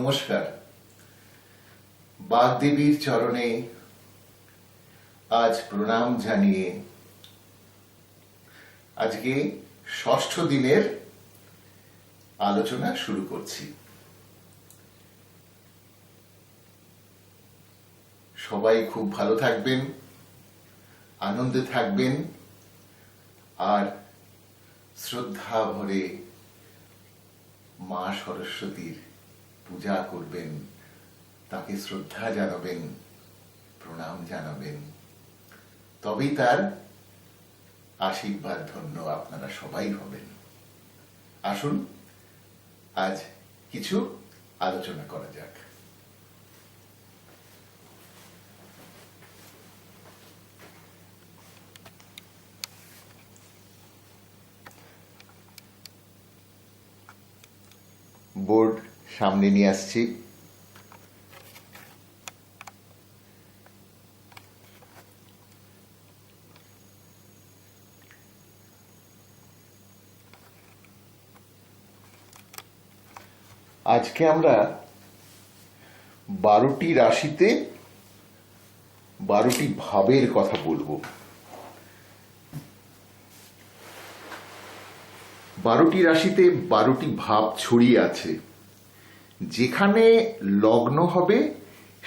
নমস্কার। বাগদেবীর চরণে আজ প্রণাম জানিয়ে আজকে ষষ্ঠ দিনের আলোচনা শুরু করছি। সবাই খুব ভালো থাকবেন, আনন্দে থাকবেন আর শ্রদ্ধা ভরে মা সরস্বতীর পূজা করবেন, তাকে শ্রদ্ধা জানাবেন, প্রণাম জানাবেন, তবেই তার আশীর্বাদ ধন্য আপনারা সবাই হবেন। আসুন আজ কিছু আলোচনা করা যাক। বোর্ড সামনে নিয়ে আসছি। আজকে আমরা 12টি রাশিতে 12টি ভাবের কথা বলবো। 12টি রাশিতে 12টি ভাব ছড়িয়ে আছে। যেখানে লগ্ন হবে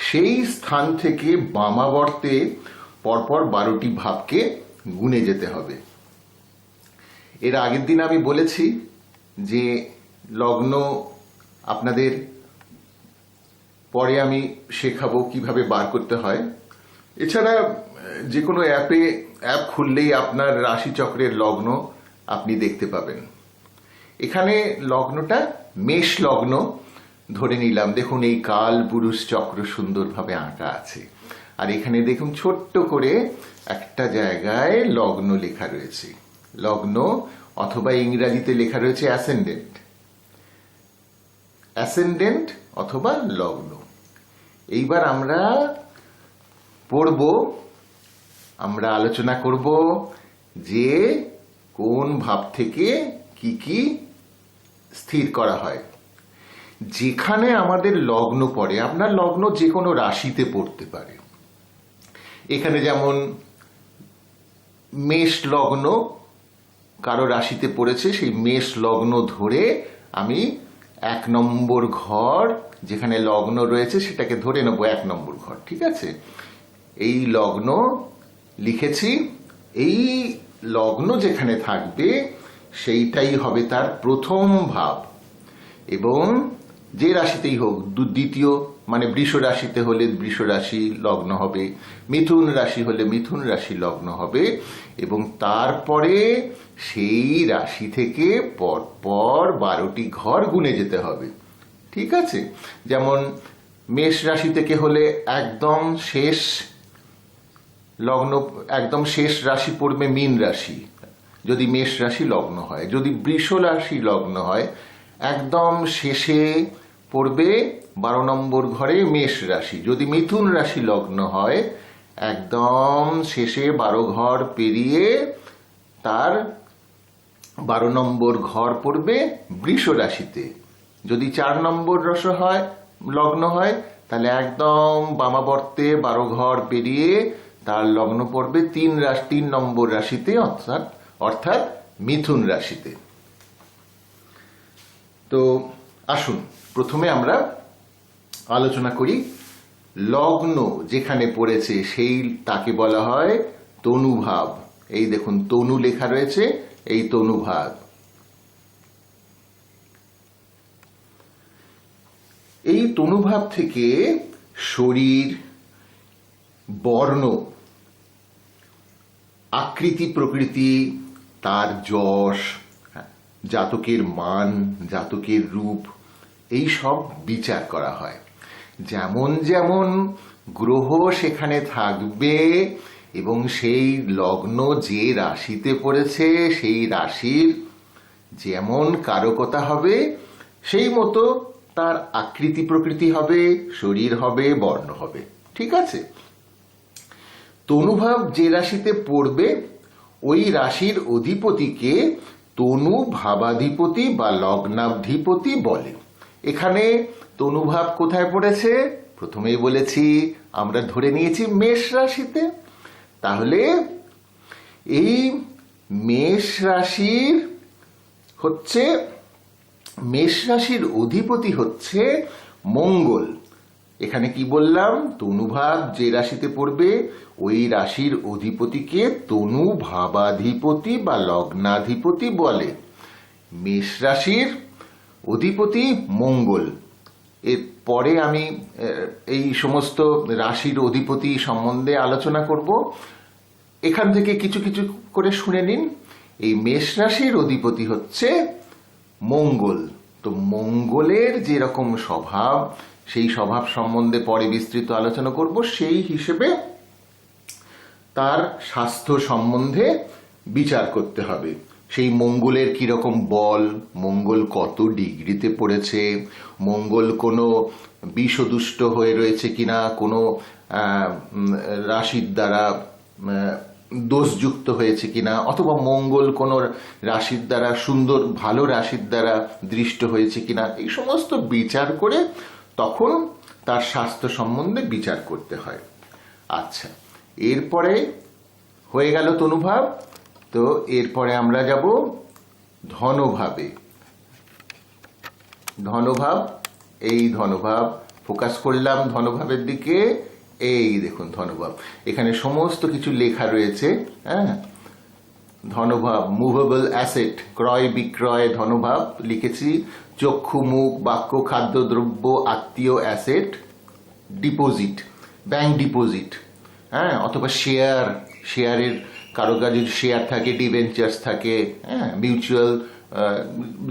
সেই স্থান থেকে বামাবর্তে পরপর 12টি ভাবকে গুণে যেতে হবে। এর আগের দিন আমি বলেছি যে লগ্ন আপনাদের পরে আমি শেখাবো কিভাবে বার করতে হয়। এছাড়া যে কোনো অ্যাপ খুললেই আপনার রাশিচক্রের লগ্ন আপনি দেখতে পাবেন। এখানে লগ্নটা মেষ লগ্ন ধরে নিলাম। দেখুন এই কাল পুরুষ চক্র সুন্দরভাবে আঁকা আছে। আর এখানে দেখুন ছোট্ট করে একটা জায়গায় লগ্ন লেখা রয়েছে। লগ্ন অথবা ইংরাজিতে লেখা রয়েছে অ্যাসেন্ডেন্ট, অ্যাসেন্ডেন্ট অথবা লগ্ন। এইবার আমরা পড়ব, আমরা আলোচনা করব যে কোন ভাব থেকে কি কি স্থির করা হয়। যেখানে আমাদের লগ্ন পড়ে, আপনার লগ্ন যে কোনো রাশিতে পড়তে পারে। এখানে যেমন মেষ লগ্ন কারো রাশিতে পড়েছে, সেই মেষ লগ্ন ধরে আমি 1 নম্বর ঘর যেখানে লগ্ন রয়েছে সেটাকে ধরে নেব 1 নম্বর ঘর। ঠিক আছে, এই লগ্ন লিখেছি। এই লগ্ন যেখানে থাকবে সেইটাই হবে তার প্রথম ভাব। এবং যে রাশিতেই হোক, দ্বিতীয় মানে বৃষ রাশিতে হলে বৃষ রাশি লগ্ন হবে, মিথুন রাশি হলে মিথুন রাশি লগ্ন হবে। এবং তারপরে সেই রাশি থেকে পরপর 12টি ঘর গুণে যেতে হবে। ঠিক আছে, যেমন মেষ রাশি থেকে হলে একদম শেষ লগ্ন, একদম শেষ রাশি পড়বে মীন রাশি যদি মেষ রাশি লগ্ন হয়। যদি বৃষ রাশি লগ্ন হয় একদম শেষে পড়বে 12 নম্বর ঘরে মেষ রাশি। যদি মিথুন রাশি লগ্ন হয় একদম শেষে 12 ঘর পেরিয়ে তার 12 নম্বর ঘর পড়বে বৃষ রাশিতে। যদি 4 নম্বর লগ্ন হয় তাহলে একদম বামাবর্তে 12 ঘর পেরিয়ে তার লগ্ন পড়বে 3 নম্বর রাশিতে, অর্থাৎ মিথুন রাশিতে। তো আসুন প্রথমে আমরা আলোচনা করি লগ্ন যেখানে পড়েছে সেই তাকে বলা হয় তনুভাব। এই দেখুন তনু লেখা রয়েছে, এই তনুভাব। এই তনুভাব থেকে শরীর, বর্ণ, আকৃতি প্রকৃতি, তার যশ, জাতকের মান, জাতকের রূপ, এই সব বিচার করা হয়। যেমন যেমন গ্রহ সেখানে থাকবে এবং সেই লগ্ন যে রাশিতে পড়েছে সেই রাশির যেমন কারকতা হবে সেই মতো তার আকৃতি প্রকৃতি হবে, শরীর হবে, বর্ণ হবে। ঠিক আছে, তনুভাব যে রাশিতে পড়বে ওই রাশির অধিপতিকে তনু ভাবাধিপতি বা লগ্নাধিপতি বলে। এখানে তনুভাব কোথায় পড়েছে? প্রথমেই বলেছি আমরা ধরে নিয়েছি মেষ রাশিতে। তাহলে এই মেষ রাশির অধিপতি হচ্ছে মঙ্গল। এখানে কি বললাম? তনুভাব যে রাশিতে পড়বে ওই রাশির অধিপতিকে তনু ভাবাধিপতি বা লগ্নাধিপতি বলে। মেষ রাশির অধিপতি মঙ্গল। এরপরে আমি এই সমস্ত রাশির অধিপতি সম্বন্ধে আলোচনা করব। এখান থেকে কিছু কিছু করে শুনে নিন। এই মেষ রাশির অধিপতি হচ্ছে মঙ্গল। তো মঙ্গলের যেরকম স্বভাব, সেই স্বভাব সম্বন্ধে পরে বিস্তৃত আলোচনা করব। সেই হিসেবে তার স্বাস্থ্য সম্বন্ধে বিচার করতে হবে। সেই মঙ্গলের কিরকম বল, মঙ্গল কত ডিগ্রিতে পড়েছে, মঙ্গল কোনো বিষদুষ্ট হয়ে রয়েছে কিনা, কোনো রাশির দ্বারা দোষযুক্ত হয়েছে কিনা, অথবা মঙ্গল কোনো রাশির দ্বারা সুন্দর ভালো রাশির দ্বারা দৃষ্ট হয়েছে কিনা, এই সমস্ত বিচার করে তখন তার স্বাস্থ্য সম্বন্ধে বিচার করতে হয়। আচ্ছা, এরপরে হয়ে গেল তনুভাব। তো এরপরে আমরা যাব ধনভাবে। ধনভাব, এই ধনভাব ফোকাস করলাম ধনভাবের দিকে। এই দেখুন ধনভাব, এখানে সমস্ত কিছু লেখা রয়েছে। হ্যাঁ, ধনভাব মুভেবল অ্যাসেট, ক্রয় বিক্রয় ধনভাব লিখেছি। চক্ষু, মুখ, বাক্য, খাদ্যদ্রব্য, আত্মীয়, অ্যাসেট, ডিপোজিট, ব্যাংক ডিপোজিট, হ্যাঁ, অথবা শেয়ারের কারো কাছে শেয়ার থাকে, ডিবেঞ্চার্স থাকে, হ্যাঁ, মিউচুয়াল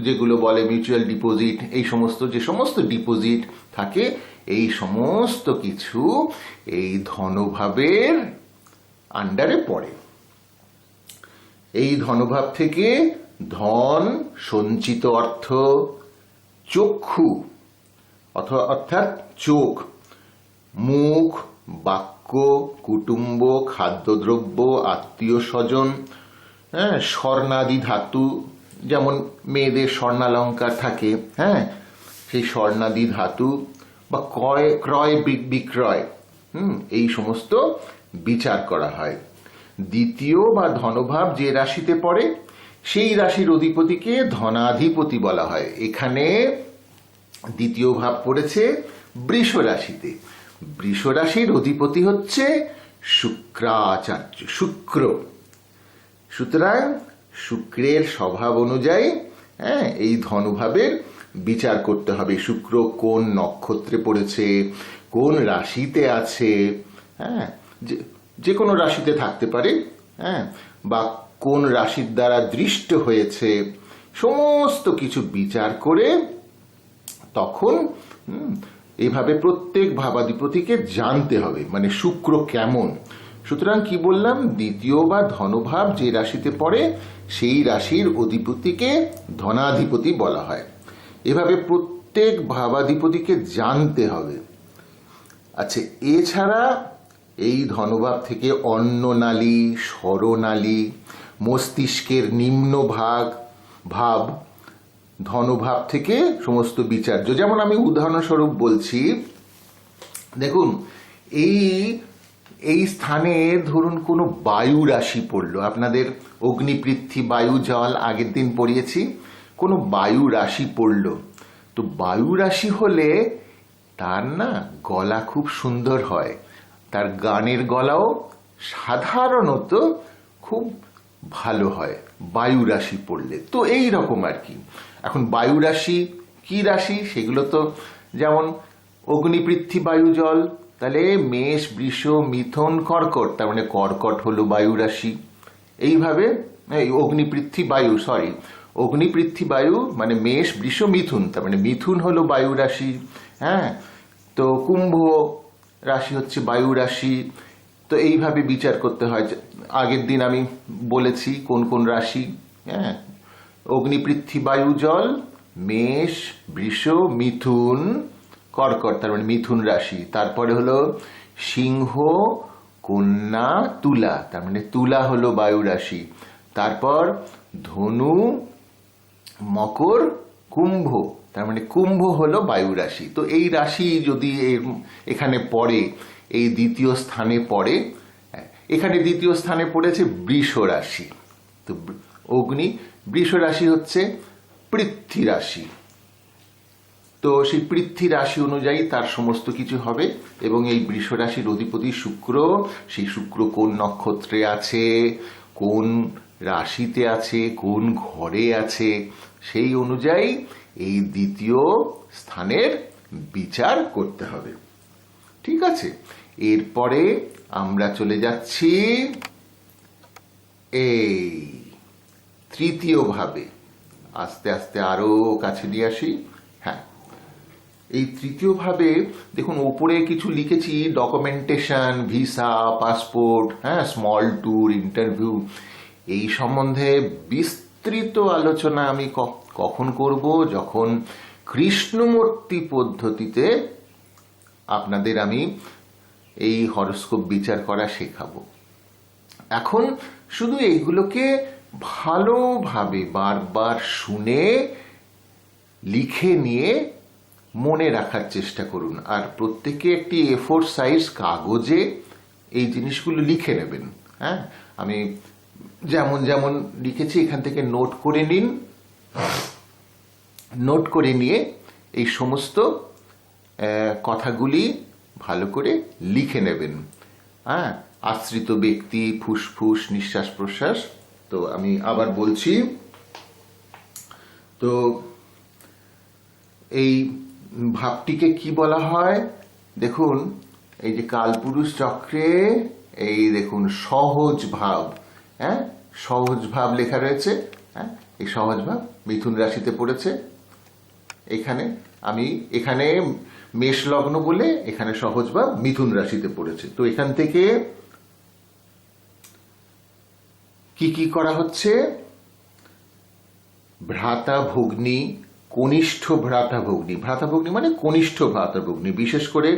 যেগুলো বলে মিউচুয়াল ডিপোজিট, এই সমস্ত যে সমস্ত ডিপোজিট থাকে, এই সমস্ত কিছু এই ধনভাবের আন্ডারে পড়ে। এই ধনভাব থেকে ধন, সঞ্চিত অর্থ, চক্ষু অর্থাৎ চোখ, মুখ, বাক্য, কুটুম্ব, খাদ্যদ্রব্য, আত্মীয় স্বজন, হ্যাঁ, স্বর্ণাদি ধাতু, যেমন মেয়েদের স্বর্ণালঙ্কার থাকে, হ্যাঁ, সেই স্বর্ণাদি ধাতু বা ক্রয় বিক্রয়, এই সমস্ত বিচার করা হয়। দ্বিতীয় বা ধনভাব যে রাশিতে পড়ে সেই রাশির অধিপতিকে ধনাধিপতি বলা হয়। এখানে দ্বিতীয় ভাব পড়েছে বৃষ রাশিতে। বৃষ রাশির অধিপতি হচ্ছে শুক্রাচার্য, শুক্র। সুতরাং শুক্রের স্বভাব অনুযায়ী, হ্যাঁ, এই ধনভাবের বিচার করতে হবে। শুক্র কোন নক্ষত্রে পড়েছে, কোন রাশিতে আছে, হ্যাঁ, যে কোনো রাশিতে থাকতে পারে, হ্যাঁ, বা কোন রাশির দ্বারা দৃষ্ট হয়েছে, সমস্ত কিছু বিচার করে তখন এইভাবে প্রত্যেক ভাবাধিপতিকে জানতে হবে, মানে শুক্র কেমন। সুতরাং কি বললাম? দ্বিতীয় বা ধনভাব যে রাশিতে পড়ে সেই রাশির অধিপতিকে ধনাধিপতি বলা হয়। এভাবে প্রত্যেক ভাবাধিপতিকে জানতে হবে। আচ্ছা, এছাড়া এই ধনভাব থেকে অন্ননালী, স্বরনালী, মস্তিষ্কের নিম্ন ভাব ধনভাব থেকে সমস্ত বিচার্য। যেমন আমি উদাহরণস্বরূপ বলছি, দেখুন এই স্থানে ধরুন কোনো বায়ু রাশি পড়লো, আপনাদের অগ্নি, পৃথ্বী, বায়ু, জল আগের দিন পড়িয়েছি। কোনো বায়ু রাশি পড়লো, তো বায়ু রাশি হলে তার না গলা খুব সুন্দর হয়, তার গানের গলাও সাধারণত খুব ভালো হয় বায়ু রাশি পড়লে। তো এই রকম আর কি। এখন বায়ু রাশি কি রাশি, সেগুলো তো যেমন অগ্নি, পৃথ্বী, বায়ু, জল, তাহলে মেষ, বৃষ, মিথুন, কর্কট, তার মানে কর্কট হলো বায়ু রাশি। এইভাবে অগ্নি, পৃথ্বী, বায়ু মানে মেষ, বৃষ, মিথুন, তার মানে মিথুন হলো বায়ু রাশি। হ্যাঁ, তো কুম্ভ রাশি হচ্ছে বায়ু রাশি। তো এইভাবে বিচার করতে হয়। আগের দিন আমি বলেছি কোন কোন রাশি, হ্যাঁ, অগ্নি, পৃথ্বী, বায়ু, জল, মেষ, বৃষ, মিথুন, কর্কট, তার মানে মিথুন রাশি। তারপরে হলো সিংহ, কন্যা, তুলা, তার মানে তুলা হলো বায়ু রাশি। তারপর ধনু, মকর, কুম্ভ, তার মানে কুম্ভ হলো বায়ু রাশি। তো এই রাশি যদি এখানে পড়ে, এই দ্বিতীয় স্থানে পড়ে, এখানে দ্বিতীয় স্থানে পড়েছে বৃষ রাশি। তো অগ্নি, বৃষ রাশি হচ্ছে পৃথ্বী রাশি। তো সেই পৃথ্বী রাশি অনুযায়ী তার সমস্ত কিছু হবে। এবং এই বৃষ রাশির অধিপতি শুক্র, সেই শুক্র কোন নক্ষত্রে আছে, কোন রাশিতে আছে, কোন ঘরে আছে, সেই অনুযায়ী এই দ্বিতীয় স্থানের বিচার করতে হবে। ঠিক আছে, এরপরে আমরা চলে যাচ্ছি এই তৃতীয় ভাবে। আস্তে আস্তে আরো কাছে নিয়ে আসি। হ্যাঁ, এই তৃতীয় ভাবে দেখুন ওপরে কিছু লিখেছি, ডকুমেন্টেশন, ভিসা, পাসপোর্ট, হ্যাঁ, স্মল ট্যুর, ইন্টারভিউ, এই সম্বন্ধে বিস্তৃত আলোচনা আমি কখন করব, যখন কৃষ্ণমূর্তি পদ্ধতিতে আপনাদের আমি এই হরোস্কোপ বিচার করা শেখাবো। এখন শুধু এইগুলোকে ভালোভাবে বারবার শুনে লিখে নিয়ে মনে রাখার চেষ্টা করুন। আর প্রত্যেকে একটি A4 সাইজ কাগজে এই জিনিসগুলো লিখে নেবেন। হ্যাঁ, আমি যেমন যেমন লিখেছি এখান থেকে নোট করে নিন। নোট করে নিয়ে এই সমস্ত কথাগুলি ভালো করে লিখে নেবেন। হ্যাঁ, আশ্রিত ব্যক্তি, ফুসফুস, নিঃশ্বাস প্রশ্বাস। তো আমি আবার বলছি, তো এই ভাবটিকে কি বলা হয় দেখুন, এই যে কালপুরুষ চক্রে এই দেখুন সহজ ভাব, হ্যাঁ, সহজ ভাব লেখা রয়েছে। হ্যাঁ, এই সহজ ভাব মিথুন রাশিতে পড়েছে। এখানে মেষ লগ্ন বলে এখানে সহজ ভাব মিথুন রাশিতে পড়েছে। তো এখান থেকে কি কি করা হচ্ছে, ভ্রাতা ভগ্নী, কনিষ্ঠ ভ্রাতা ভগ্নী, ভ্রাতা ভগ্নী মানে কনিষ্ঠ ভ্রাতা ভগ্নী, বিশেষ করে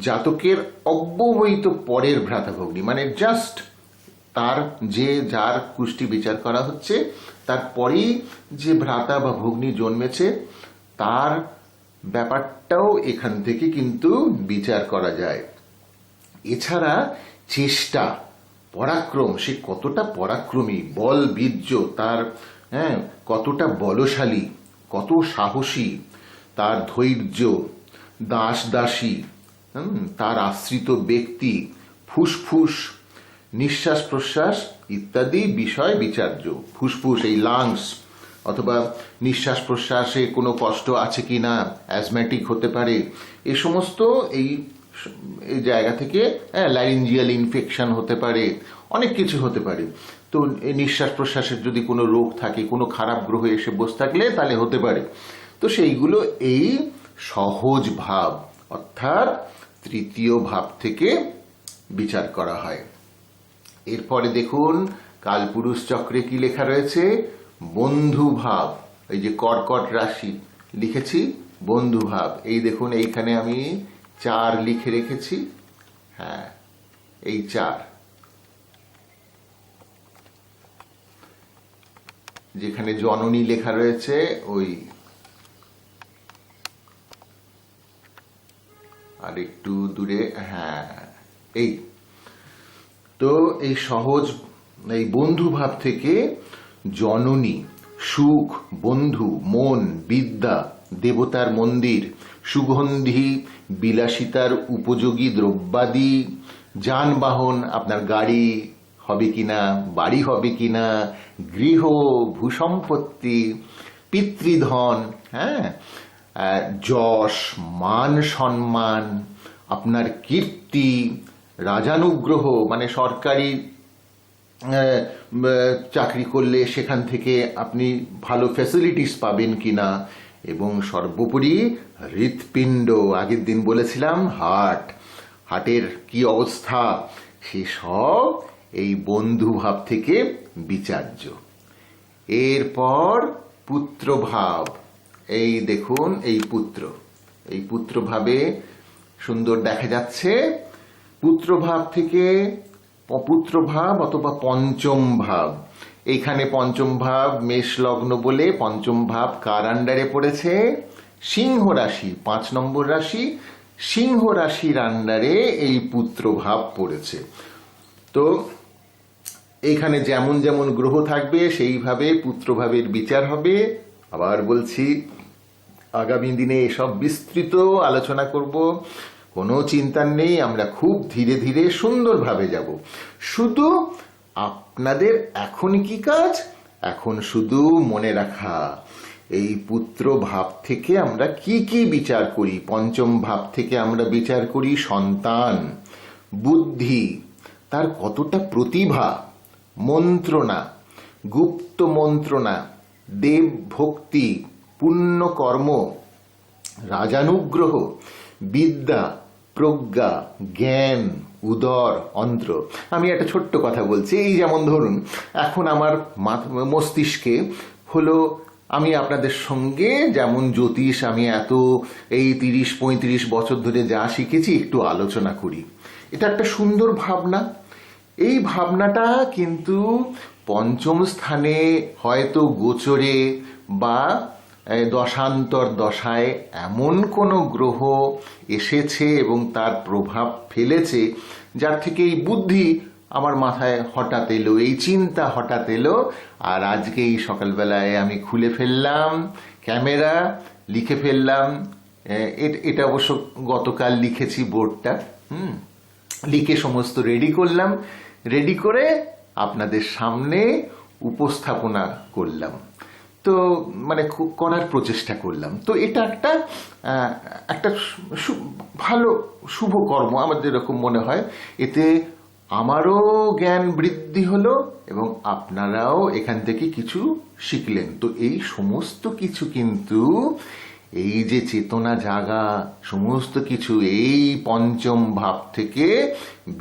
জাতকের অব্যবহিত পরের ভ্রাতা ভগ্নী, মানে জাস্ট তার যার কুষ্টি বিচার করা হচ্ছে তারপরেই যে ভ্রাতা বা ভগ্নী জন্মেছে তার ব্যাপারটাও এখান থেকে কিন্তু বিচার করা যায়। এছাড়া চেষ্টা, পরাক্রম, সে কতটা পরাক্রমী, বল বীর্য তার, হ্যাঁ, কতটা বলশালী, কত সাহসী, তার ধৈর্য, দাস দাসী, তার আশ্রিত ব্যক্তি, ফুসফুস, নিঃশ্বাস প্রশ্বাস ইত্যাদি বিষয় বিচার্য। ফুসফুস এই লাংস, অথবা নিঃশ্বাস প্রশ্বাসে কোনো কষ্ট আছে কি না, অ্যাজম্যাটিক হতে পারে, এ সমস্ত এই জায়গা থেকে লাইঞ্জিয়াল ইনফেকশন হতে পারে, অনেক কিছু হতে পারে। তো এই নিঃশ্বাস প্রশ্বাসের যদি কোনো রোগ থাকে, কোনো খারাপ গ্রহ এসে বসে থাকলে তাহলে হতে পারে। তো সেইগুলো এই সহজ ভাব অর্থাৎ তৃতীয় ভাব থেকে বিচার করা হয়। এরপরে দেখুন কালপুরুষ চক্রে কি লেখা রয়েছে, বন্ধু ভাব। এই যে কর্কট রাশি লিখেছি, বন্ধু ভাব, এই দেখুন এইখানে আমি 4 লিখে রেখেছি। হ্যাঁ, এই 4, যেখানে জননী লেখা রয়েছে ওই আর একটু দূরে, হ্যাঁ, এই তো এই সহজ এই বন্ধু ভাব থেকে জননী, সুখ, বন্ধু, মন, বিদ্যা, দেবতার মন্দির, সুগন্ধি, বিলাসিতার উপযোগী দ্রব্যাদি, যানবাহন, আপনার গাড়ি হবে কিনা, বাড়ি হবে কিনা, গৃহ, ভূসম্পত্তি, পিতৃধন, হ্যাঁ, যশ, মান সম্মান, আপনার কীর্তি, রাজানুগ্রহ মানে সরকারি চাকরি করলে সেখান থেকে আপনি ভালো ফ্যাসিলিটিস পাবেন কিনা, এবং সর্বোপরি হৃৎপিণ্ড, আগের দিন বলেছিলাম হার্টের কি অবস্থা, সেসব এই বন্ধু ভাব থেকে বিচার্য। এরপর পুত্র ভাব, এই দেখুন এই পুত্র ভাবে সুন্দর দেখা যাচ্ছে। পুত্র ভাব থেকে পুত্র ভাব অথবা পঞ্চম ভাব, এইখানে পঞ্চম ভাব মেষ লগ্ন বলে পঞ্চম ভাব কার আন্ডারে পড়েছে, সিংহ রাশি 5 নম্বর রাশি, সিংহ রাশির আন্ডারে এই পুত্র ভাব পড়েছে। তো এখানে যেমন যেমন গ্রহ থাকবে সেইভাবে পুত্রভাবের বিচার হবে। আবার বলছি, আগামী দিনে এসব বিস্তৃত আলোচনা করব, কোনো চিন্তা নেই, আমরা খুব ধীরে ধীরে সুন্দরভাবে যাব। শুধু আপনাদের এখন কি কাজ? এখন শুধু মনে রাখা এই পুত্র ভাব থেকে আমরা কি কি বিচার করি। পঞ্চম ভাব থেকে আমরা বিচার করি সন্তান, বুদ্ধি, তার কতটা প্রতিভা, মন্ত্রণা, গুপ্ত মন্ত্রণা, দেব ভক্তি, পুণ্য কর্ম, রাজানুগ্রহ, বিদ্যা, প্রজ্ঞা, জ্ঞান, উদর, অন্ত্র। আমি একটা ছোট্ট কথা বলছি, এই যেমন ধরুন এখন আমার মস্তিষ্কে হলো, আমি আপনাদের সঙ্গে যেমন জ্যোতিষ আমি এত এই 30-35 বছর ধরে যা শিখেছি একটু আলোচনা করি, এটা একটা সুন্দর ভাবনা। এই ভাবনাটা কিন্তু পঞ্চম স্থানে হয়তো গোচরে বা দশান্তর দশায় এমন কোনো গ্রহ এসেছে এবং তার প্রভাব ফেলেছে যার থেকে এই বুদ্ধি আমার মাথায় হঠাৎ এলো, এই চিন্তা হঠাৎ এলো। আর আজকে এই সকালবেলায় আমি খুলে ফেললাম ক্যামেরা, লিখে ফেললাম। এটা অবশ্য গতকাল লিখেছি বোর্ডটা, লিখে সমস্ত রেডি করলাম, রেডি করে আপনাদের সামনে উপস্থাপনা করলাম। তো মানে করার প্রচেষ্টা করলাম। তো এটা একটা একটা ভালো শুভ কর্ম আমার যেরকম মনে হয়। এতে আমারও জ্ঞান বৃদ্ধি হলো এবং আপনারাও এখান থেকে কিছু শিখলেন। তো এই সমস্ত কিছু কিন্তু এই যে চেতনা জাগা সমস্ত কিছু এই পঞ্চম ভাব থেকে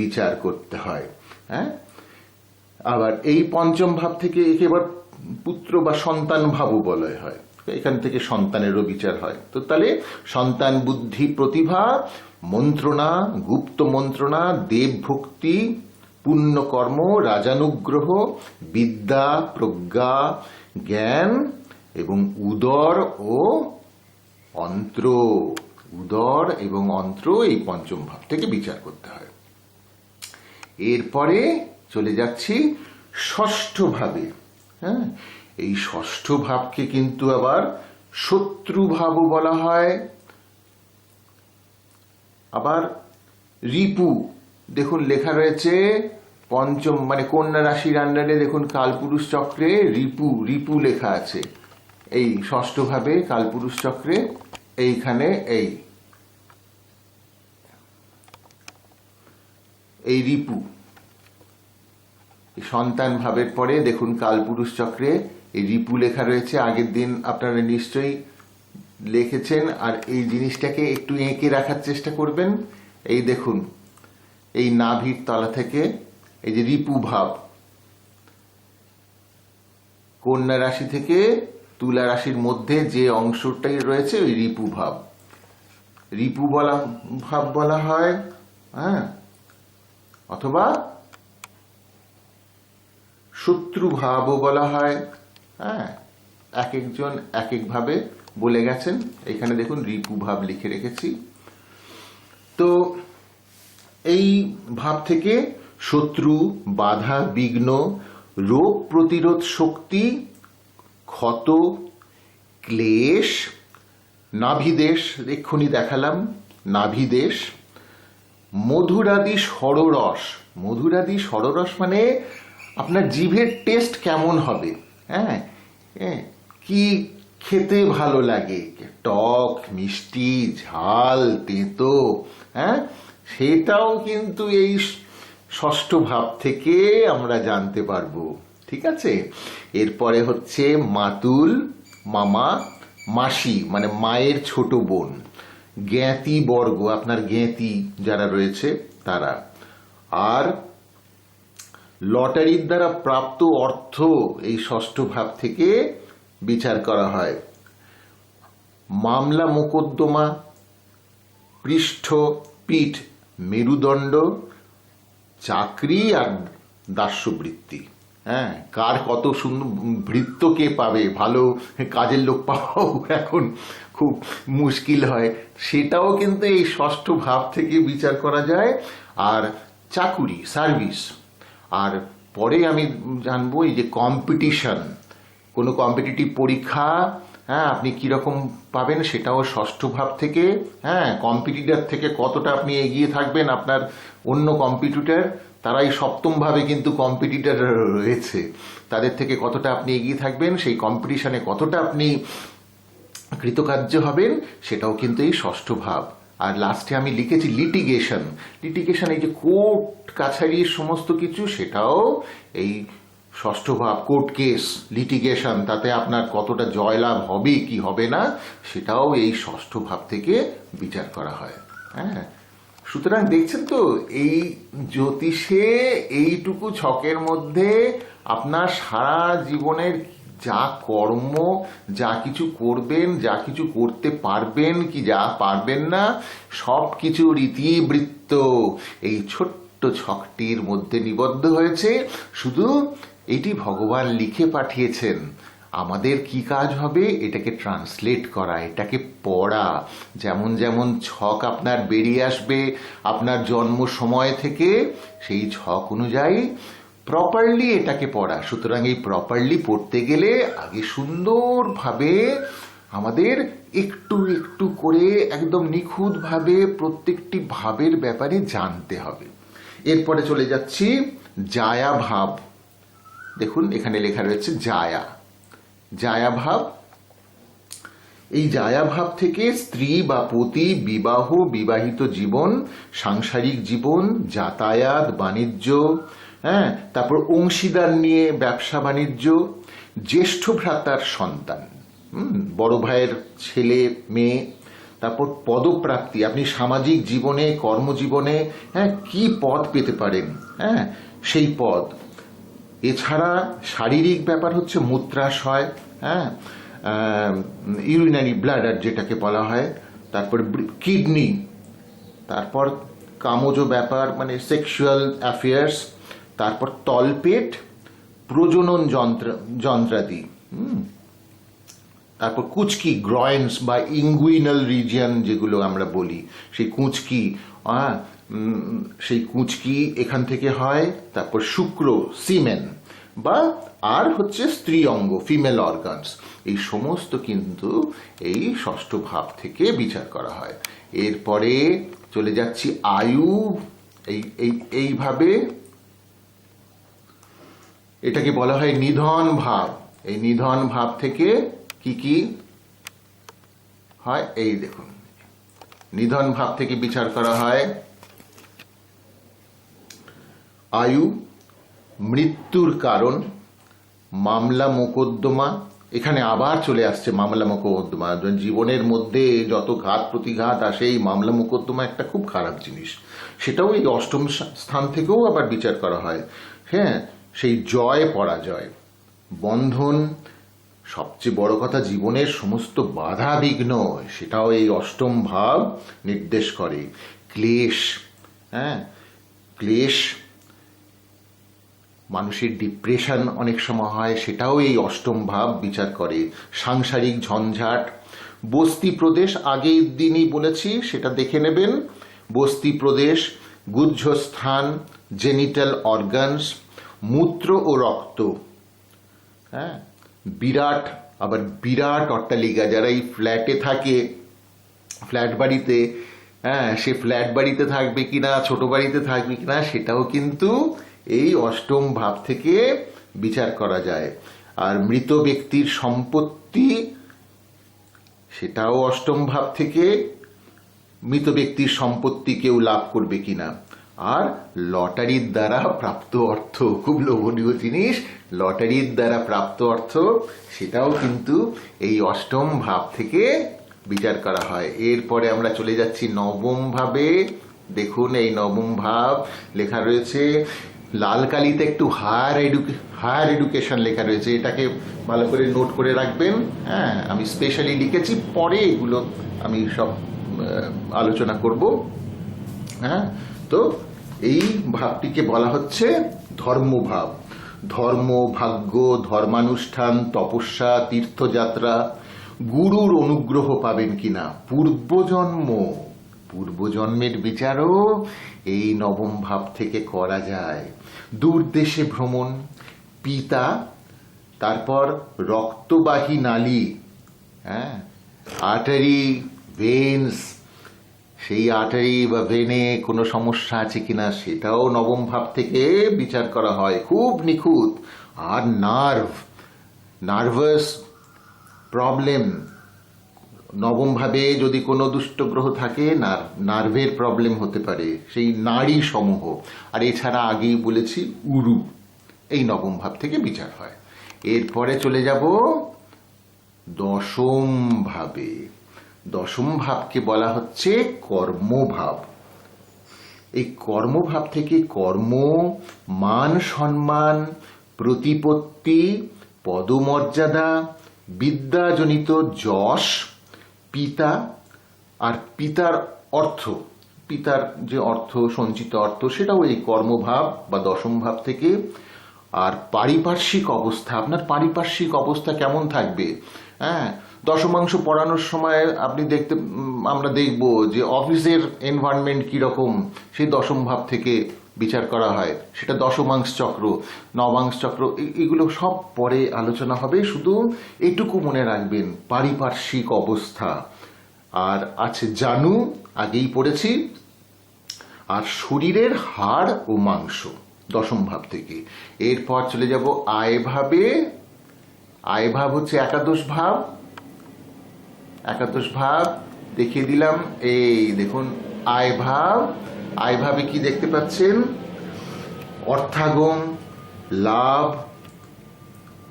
বিচার করতে হয়। হ্যাঁ, আবার এই পঞ্চম ভাব থেকে একেবারে পুত্র বা সন্তান ভাবও বলা হয়, এখান থেকে সন্তানেরও বিচার হয়। তো তাহলে সন্তান, বুদ্ধি, প্রতিভা, মন্ত্রণা, গুপ্ত মন্ত্রণা, দেবভক্তি, পুণ্যকর্ম, রাজানুগ্রহ, বিদ্যা, প্রজ্ঞা, জ্ঞান এবং উদর ও অন্ত্র। উদর এবং অন্ত্র এই পঞ্চম ভাব থেকে বিচার করতে হয়। এরপরে চলে যাচ্ছি ষষ্ঠ ভাবে। হ্যাঁ, এই ষষ্ঠ ভাবকে কিন্তু আবার শত্রু ভাবও বলা হয়। আবার রিপু, দেখুন লেখা রয়েছে পঞ্চম মানে কন্যা রাশির আন্ডারে, দেখুন কালপুরুষ চক্রে রিপু, রিপু লেখা আছে এই ষষ্ঠ ভাবে কালপুরুষ চক্রে। এইখানে এই রিপু সন্তান ভাবের পরে দেখুন কালপুরুষ চক্রে এই রিপু লেখা রয়েছে। আগের দিন আপনারা নিশ্চয়ই লিখেছেন। আর এই জিনিসটাকে একটু এঁকে রাখার চেষ্টা করবেন। এই দেখুন এই নাভির তলা থেকে এই যে রিপু ভাব, কন্যা রাশি থেকে তুলা রাশির মধ্যে যে অংশটাই রয়েছে ওই রিপু ভাব, রিপু ভাব বলা হয়। হ্যাঁ, অথবা শত্রু ভাবও বলা হয়। হ্যাঁ, এক একজন এক একভাবে বলে গেছেন। এখানে দেখুন রিপু ভাব লিখে রেখেছি। তো এই ভাব থেকে শত্রু, বাধা, বিঘ্ন, রোগ প্রতিরোধ শক্তি, ক্ষত, ক্লেশ, নাভিদেশ, এক্ষুনি দেখালাম নাভিদেশ, মধুরাদি ষড়রস। মধুরাদি ষড়রস মানে আপনার জিভের টেস্ট কেমন হবে, হ্যাঁ, কি খেতে ভালো লাগে, টক, মিষ্টি, ঝাল, তেতো, হ্যাঁ, সেটাও কিন্তু এই ষষ্ঠ ভাব থেকে আমরা জানতে পারবো। ঠিক আছে। এরপরে হচ্ছে মাতুল, মামা, মাসি মানে মায়ের ছোট বোন, জ্ঞাতি বর্গ, আপনার জ্ঞাতি যারা রয়েছে তারা। আর লটারির দ্বারা প্রাপ্ত অর্থ এই ষষ্ঠ ভাব থেকে বিচার করা হয়। মামলা মোকদ্দমা, পৃষ্ঠ, পিঠ, মেরুদণ্ড, চাকরি আর দাস্যবৃত্তি। হ্যাঁ, কার কত সুন্দর ভৃত্য কে পাবে, ভালো কাজের লোক পাওয়াও এখন খুব মুশকিল হয়, সেটাও কিন্তু এই ষষ্ঠ ভাব থেকে বিচার করা যায়। আর চাকুরি, সার্ভিস, আর পরে আমি জানবো এই যে কম্পিটিশন, কোনো কম্পিটিটিভ পরীক্ষা, হ্যাঁ, আপনি কীরকম পাবেন সেটাও ষষ্ঠ ভাব থেকে। হ্যাঁ, কম্পিটিটর থেকে কতটা আপনি এগিয়ে থাকবেন, আপনার অন্য কম্পিটিটর, তারাই সপ্তম ভাবে কিন্তু কম্পিটিটর রয়েছে, তাদের থেকে কতটা আপনি এগিয়ে থাকবেন, সেই কম্পিটিশনে কতটা আপনি কৃতকার্য হবেন, সেটাও কিন্তু এই ষষ্ঠ ভাব। আর লাস্টে আমি লিখেছি লিটিগেশন। লিটিগেশন এই যে কোর্ট কাছারির সমস্ত কিছু, সেটাও এই ষষ্ঠ ভাব। কোর্ট কেস, লিটিগেশন, তাতে আপনার কতটা জয়লাভ হবে কি হবে না, সেটাও এই ষষ্ঠ ভাব থেকে বিচার করা হয়। হ্যাঁ, সুতরাং দেখছেন তো, এই জ্যোতিষে এইটুকু ছকের মধ্যে আপনার সারা জীবনের যা কর্ম, যা কিছু করবেন, যা কিছু করতে পারবেন কি যা পারবেন না, সব কিছুর ইতিবৃত্ত এই ছোট্ট ছকটির মধ্যে নিবদ্ধ হয়েছে। শুধু এটি ভগবান লিখে পাঠিয়েছেন, আমাদের কি কাজ হবে এটাকে ট্রান্সলেট করা, এটাকে পড়া। যেমন যেমন ছক আপনার বেরিয়ে আসবে আপনার জন্ম সময় থেকে, সেই ছক অনুযায়ী প্রপারলি এটাকে পড়া। সুতরাং এই প্রপারলি পড়তে গেলে আগে সুন্দরভাবে আমাদের একটু একটু করে একদম নিখুঁতভাবে প্রত্যেকটি ভাবের ব্যাপারে জানতে হবে। এরপরে চলে যাচ্ছি জায়া ভাব। দেখুন এখানে লেখা রয়েছে জায়া, জায়া ভাব। এই জায়া ভাব থেকে স্ত্রী বা পতি, বিবাহ, বিবাহিত জীবন, সাংসারিক জীবন, যাতায়াত, বাণিজ্য, হ্যাঁ, তারপর অংশীদার নিয়ে ব্যবসা বাণিজ্য, জ্যেষ্ঠ ভ্রাতার সন্তান, বড় ভাইয়ের ছেলে মেয়ে, তারপর পদপ্রাপ্তি, আপনি সামাজিক জীবনে কর্মজীবনে হ্যাঁ কি পদ পেতে পারেন, হ্যাঁ সেই পদ। এছাড়া শারীরিক ব্যাপার হচ্ছে মূত্রাশয়, হ্যাঁ, ইউরিনারি ব্লাডার যেটাকে বলা হয়, তারপর কিডনি, তারপর কামজ ব্যাপার মানে সেক্সুয়াল অ্যাফেয়ার্স, তারপর তলপেট, প্রজনন যন্ত্রাদি, তারপর কুচকি, গ্রয়েন্স বা ইঙ্গুইনাল রিজিয়ন যেগুলো আমরা বলি, সেই কুচকি, সেই কুচকি এখান থেকে হয়। তারপর শুক্র, সিমেন, বা আর হচ্ছে স্ত্রী অঙ্গ, ফিমেল অর্গানস, এই সমস্ত কিন্তু এই ষষ্ঠ ভাব থেকে বিচার করা হয়। এরপরে চলে যাচ্ছি আয়ু। এইভাবে এটাকে বলা হয় নিধন ভাব। এই নিধন ভাব থেকে কি কি হয়, এই দেখুন, নিধন ভাব থেকে বিচার করা হয় আয়ু, মৃত্যুর কারণ, মামলা মোকদ্দমা। এখানে আবার চলে আসছে মামলা মোকদ্দমা। জীবনের মধ্যে যত ঘাত প্রতিঘাত আসে, এই মামলা মোকদ্দমা একটা খুব খারাপ জিনিস, সেটাও এই অষ্টম স্থান থেকেও আবার বিচার করা হয়। হ্যাঁ, সেই জয় পরাজয়, বন্ধন, সবচেয়ে বড় কথা জীবনের সমস্ত বাধা বিঘ্ন, সেটাও এই অষ্টম ভাব নির্দেশ করে। ক্লেশ, হ্যাঁ ক্লেশ, মানুষের ডিপ্রেশন অনেক সময় হয়, সেটাও এই অষ্টম ভাব বিচার করে। সাংসারিক ঝঞ্ঝাট, বস্তি প্রদেশ, আগের দিনই বলেছি সেটা দেখে নেবেন। বস্তি প্রদেশ, গুহ্যস্থান, জেনিটাল অর্গানস, মূত্র ও রক্ত, হ্যাঁ, বিরাট, আবার বিরাট অট্টালিকা, যারা এই ফ্ল্যাটে থাকে, ফ্ল্যাট বাড়িতে, হ্যাঁ, সে ফ্ল্যাট বাড়িতে থাকবে কিনা, ছোট বাড়িতে থাকবে কিনা, সেটাও কিন্তু এই অষ্টম ভাব থেকে বিচার করা যায়। আর মৃত ব্যক্তির সম্পত্তি, সেটাও অষ্টম ভাব থেকে, মৃত ব্যক্তির সম্পত্তি কেউ লাভ করবে কিনা। আর লটারির দ্বারা প্রাপ্ত অর্থ, খুব লোভনীয় জিনিস, লটারির দ্বারা প্রাপ্ত অর্থ, সেটাও কিন্তু এই অষ্টম ভাব থেকে বিচার করা হয়। এরপরে আমরা চলে যাচ্ছি নবম ভাবে। দেখুন এই নবম ভাব লেখা রয়েছে লাল কালিতে, একটু হায়ার এডুকেশন লেখা রয়েছে, এটাকে ভালো করে নোট করে রাখবেন। হ্যাঁ, আমি স্পেশালি লিখেছি, পরে এগুলো আমি সব আলোচনা করব। হ্যাঁ, তো এই ভাবটিকে বলা হচ্ছে ধর্মভাব। ধর্ম, ভাগ্য, ধর্মানুষ্ঠান, তপস্যা, তীর্থযাত্রা, গুরুর অনুগ্রহ পাবেন কিনা, পূর্বজন্মের বিচারও এই নবম ভাব থেকে করা যায়। দূরদেশে ভ্রমণ, পিতা, তারপর রক্তবাহী নালী, হ্যাঁ, আর্টারি, ভেন্স, সেই আর্টারি বা ভেনে কোনো সমস্যা আছে কিনা সেটাও নবম ভাব থেকে বিচার করা হয়, খুব নিখুঁত। আর নার্ভাস প্রবলেম, নবম ভাবে যদি কোনো দুষ্ট গ্রহ থাকে, নার্ভের প্রবলেম হতে পারে, সেই নাড়ি সমূহ। আর এছাড়া আগেই বলেছি উরু, এই নবম ভাব থেকে বিচার হয়। এরপরে চলে যাব দশম ভাবে। দশম ভাবকে বলা হচ্ছে কর্মভাব। এই কর্মভাব থেকে কর্ম, মান সম্মান, প্রতিপত্তি, পদমর্যাদা, বিদ্যাজনিত যশ, পিতা, আর পিতার অর্থ, পিতার যে অর্থ, সঞ্চিত অর্থ, সেটাও এই কর্মভাব বা দশম ভাব থেকে। আর পারিপার্শ্বিক অবস্থা, আপনার পারিপার্শ্বিক অবস্থা কেমন থাকবে, হ্যাঁ, দশমাংশ পড়ানোর সময় আমরা দেখব যে অফিসের এনভায়রনমেন্ট কীরকম, সেই দশম ভাব থেকে বিচার করা হয়। সেটা দশমাংশ চক্র, নবাংশ চক্র, এগুলো সব পরে আলোচনা হবে। শুধু এইটুকু মনে রাখবেন, পারিপার্শ্বিক অবস্থা। আর আছে জানু, আগেই পড়েছি। আর শরীরের হাড় ও মাংস, দশম ভাব থেকে। এরপর চলে যাব আয় ভাবে। আয় ভাব হচ্ছে একাদশ ভাব। একাদশ ভাব দেখিয়ে দিলাম, এই দেখুন আয় ভাব। আয় ভাবে কি দেখতে পাচ্ছেন? অর্থাগম, লাভ,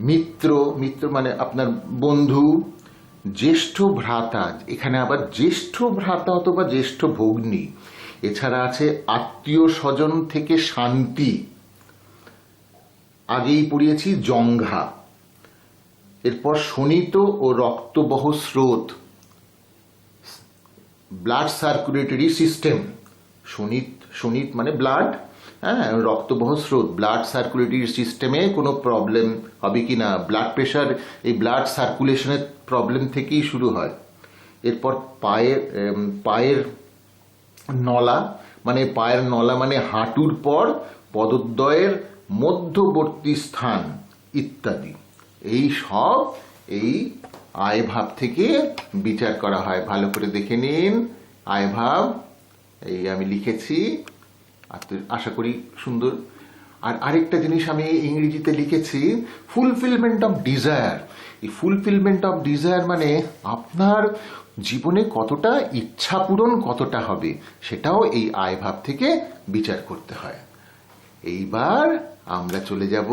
মিত্র, মিত্র মানে আপনার বন্ধু, জ্যেষ্ঠ ভ্রাতা, এখানে আবার জ্যেষ্ঠ ভ্রাতা অথবা জ্যেষ্ঠ ভগ্নী। এছাড়া আছে আত্মীয় স্বজন থেকে শান্তি, আগেই পড়িয়েছি জঙ্ঘা। এরপর শোণিত ও রক্তবহ স্রোত, ব্লাড সার্কুলেটরি সিস্টেম। শোণিত মানে ব্লাড, হ্যাঁ, রক্তবহ স্রোত, ব্লাড সার্কুলেটরি সিস্টেমে কোনো প্রবলেম হবে কি না, ব্লাড প্রেশার, এই ব্লাড সার্কুলেশনের প্রবলেম থেকেই শুরু হয়। এরপর পায়ের নলা, মানে হাঁটুর পর পদদ্বয়ের মধ্যবর্তী স্থান ইত্যাদি। এই সব এই আয় ভাব থেকে বিচার করা হয়। ভালো করে দেখে নিন আয় ভাব, এই আমি লিখেছি, আশা করি সুন্দর। আর আরেকটা জিনিস আমি ইংরেজিতে লিখেছি, ফুলফিলমেন্ট অফ ডিজায়ার। এই ফুলফিলমেন্ট অফ ডিজায়ার মানে আপনার জীবনে কতটা ইচ্ছা পূরণ কতটা হবে, সেটাও এই আয় ভাব থেকে বিচার করতে হয়। এইবার আমরা চলে যাব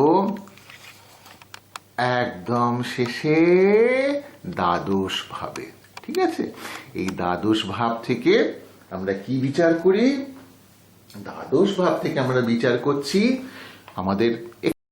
একদম শেষে দ্বাদশ ভাবে। ঠিক আছে, এই দ্বাদশ ভাব থেকে আমরা কি বিচার করি? দ্বাদশ ভাব থেকে আমরা বিচার করছি আমাদের